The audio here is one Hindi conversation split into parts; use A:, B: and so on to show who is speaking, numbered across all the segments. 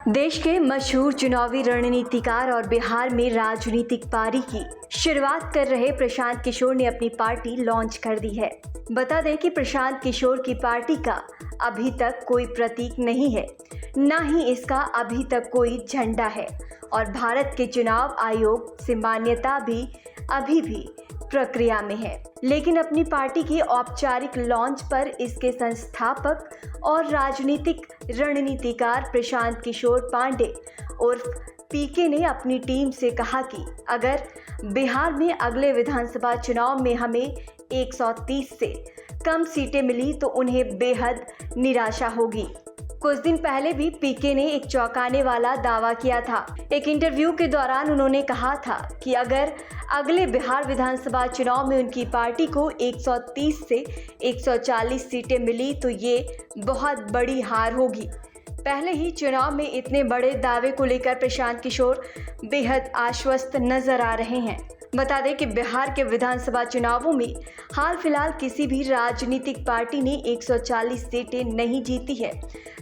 A: देश के मशहूर चुनावी रणनीतिकार और बिहार में राजनीतिक पारी की शुरुआत कर रहे प्रशांत किशोर ने अपनी पार्टी लॉन्च कर दी है। बता दें कि प्रशांत किशोर की पार्टी का अभी तक कोई प्रतीक नहीं है, न ही इसका अभी तक कोई झंडा है और भारत के चुनाव आयोग से मान्यता भी अभी भी प्रक्रिया में है। लेकिन अपनी पार्टी के औपचारिक लॉन्च पर इसके संस्थापक और राजनीतिक रणनीतिकार प्रशांत किशोर पांडे उर्फ पीके ने अपनी टीम से कहा कि अगर बिहार में अगले विधानसभा चुनाव में हमें 130 से कम सीटें मिली तो उन्हें बेहद निराशा होगी। कुछ दिन पहले भी पीके ने एक चौंकाने वाला दावा किया था। एक इंटरव्यू के दौरान उन्होंने कहा था कि अगर अगले बिहार विधानसभा चुनाव में उनकी पार्टी को 130 से 140 सीटें मिली तो ये बहुत बड़ी हार होगी। पहले ही चुनाव में इतने बड़े दावे को लेकर प्रशांत किशोर बेहद आश्वस्त नजर आ रहे हैं। बता दें कि बिहार के विधानसभा चुनावों में हाल फिलहाल किसी भी राजनीतिक पार्टी ने 140 सीटें नहीं जीती है।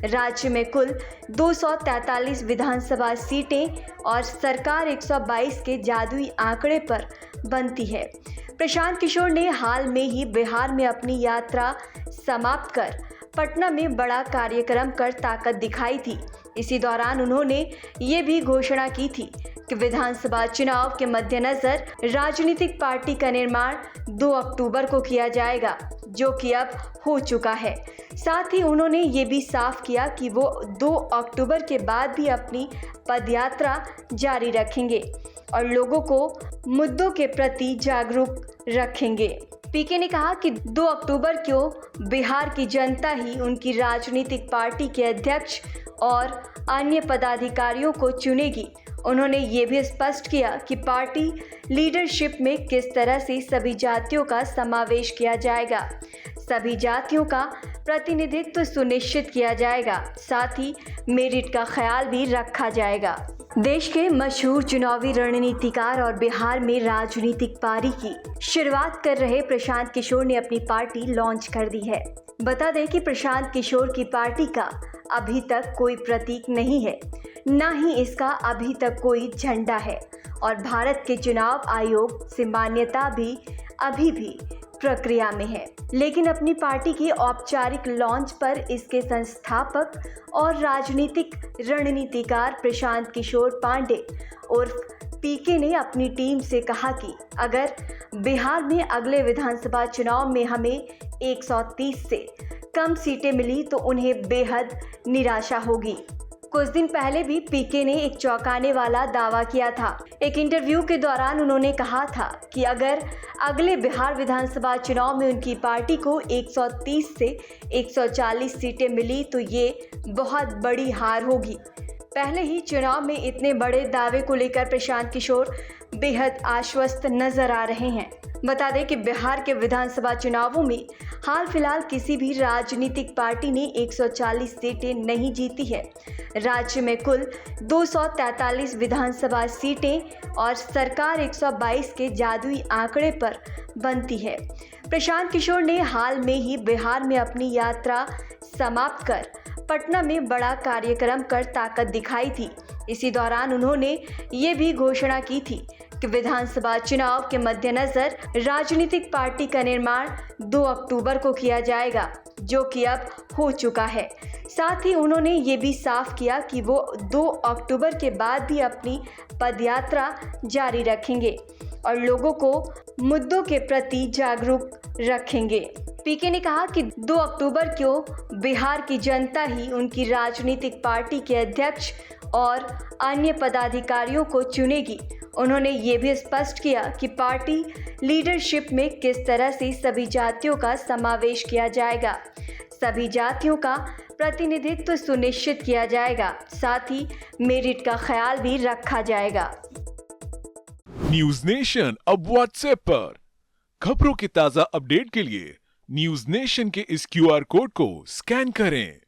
A: राज्य में कुल 243 विधानसभा सीटें और सरकार 122 के जादुई आंकड़े पर बनती है। प्रशांत किशोर ने हाल में ही बिहार में अपनी यात्रा समाप्त कर पटना में बड़ा कार्यक्रम कर ताकत दिखाई थी। इसी दौरान उन्होंने ये भी घोषणा की थी कि विधानसभा चुनाव के मद्देनजर राजनीतिक पार्टी का निर्माण 2 अक्टूबर को किया जाएगा, जो कि अब हो चुका है। साथ ही उन्होंने ये भी साफ किया कि वो 2 अक्टूबर के बाद भी अपनी पदयात्रा जारी रखेंगे और लोगों को मुद्दों के प्रति जागरूक रखेंगे। पीके ने कहा कि 2 अक्टूबर को बिहार की जनता ही उनकी राजनीतिक पार्टी के अध्यक्ष और अन्य पदाधिकारियों को चुनेगी। उन्होंने ये भी स्पष्ट किया कि पार्टी लीडरशिप में किस तरह से सभी जातियों का समावेश किया जाएगा, सभी जातियों का प्रतिनिधित्व सुनिश्चित किया जाएगा, साथ ही मेरिट का ख्याल भी रखा जाएगा। देश के मशहूर चुनावी रणनीतिकार और बिहार में राजनीतिक पारी की शुरुआत कर रहे प्रशांत किशोर ने अपनी पार्टी लॉन्च कर दी है। बता दें कि प्रशांत किशोर की पार्टी का अभी तक कोई प्रतीक नहीं है, न ही इसका अभी तक कोई झंडा है और भारत के चुनाव आयोग से मान्यता भी अभी भी प्रक्रिया में है। लेकिन अपनी पार्टी के औपचारिक लॉन्च पर इसके संस्थापक और राजनीतिक रणनीतिकार प्रशांत किशोर पांडे उर्फ पीके ने अपनी टीम से कहा कि अगर बिहार में अगले विधानसभा चुनाव में हमें 130 से कम सीटें मिली तो उन्हें बेहद निराशा होगी। कुछ दिन पहले भी पीके ने एक चौंकाने वाला दावा किया था। एक इंटरव्यू के दौरान उन्होंने कहा था कि अगर अगले बिहार विधानसभा चुनाव में उनकी पार्टी को 130 से 140 सीटें मिली तो ये बहुत बड़ी हार होगी। पहले ही चुनाव में इतने बड़े दावे को लेकर प्रशांत किशोर बेहद आश्वस्त नजर आ रहे हैं। बता दें कि बिहार के विधानसभा चुनावों में हाल फिलहाल किसी भी राजनीतिक पार्टी ने 140 सीटें नहीं जीती है। राज्य में कुल 243 विधानसभा सीटें और सरकार 122 के जादुई आंकड़े पर बनती है। प्रशांत किशोर ने हाल में ही बिहार में अपनी यात्रा समाप्त कर पटना में बड़ा कार्यक्रम कर ताकत दिखाई थी। इसी दौरान उन्होंने ये भी घोषणा की थी कि विधानसभा चुनाव के मद्देनजर राजनीतिक पार्टी का निर्माण 2 अक्टूबर को किया जाएगा, जो कि अब हो चुका है। साथ ही उन्होंने ये भी साफ किया कि वो 2 अक्टूबर के बाद भी अपनी पदयात्रा जारी रखेंगे और लोगों को मुद्दों के प्रति जागरूक रखेंगे। पीके ने कहा कि 2 अक्टूबर को बिहार की जनता ही उनकी राजनीतिक पार्टी के अध्यक्ष और अन्य पदाधिकारियों को चुनेगी। उन्होंने ये भी स्पष्ट किया कि पार्टी लीडरशिप में किस तरह से सभी जातियों का समावेश किया जाएगा, सभी जातियों का प्रतिनिधित्व सुनिश्चित किया जाएगा, साथ ही मेरिट का ख्याल भी रखा जाएगा।
B: न्यूज नेशन अब व्हाट्सएप पर खबरों के ताजा अपडेट के लिए न्यूज नेशन के इस QR कोड को स्कैन करें।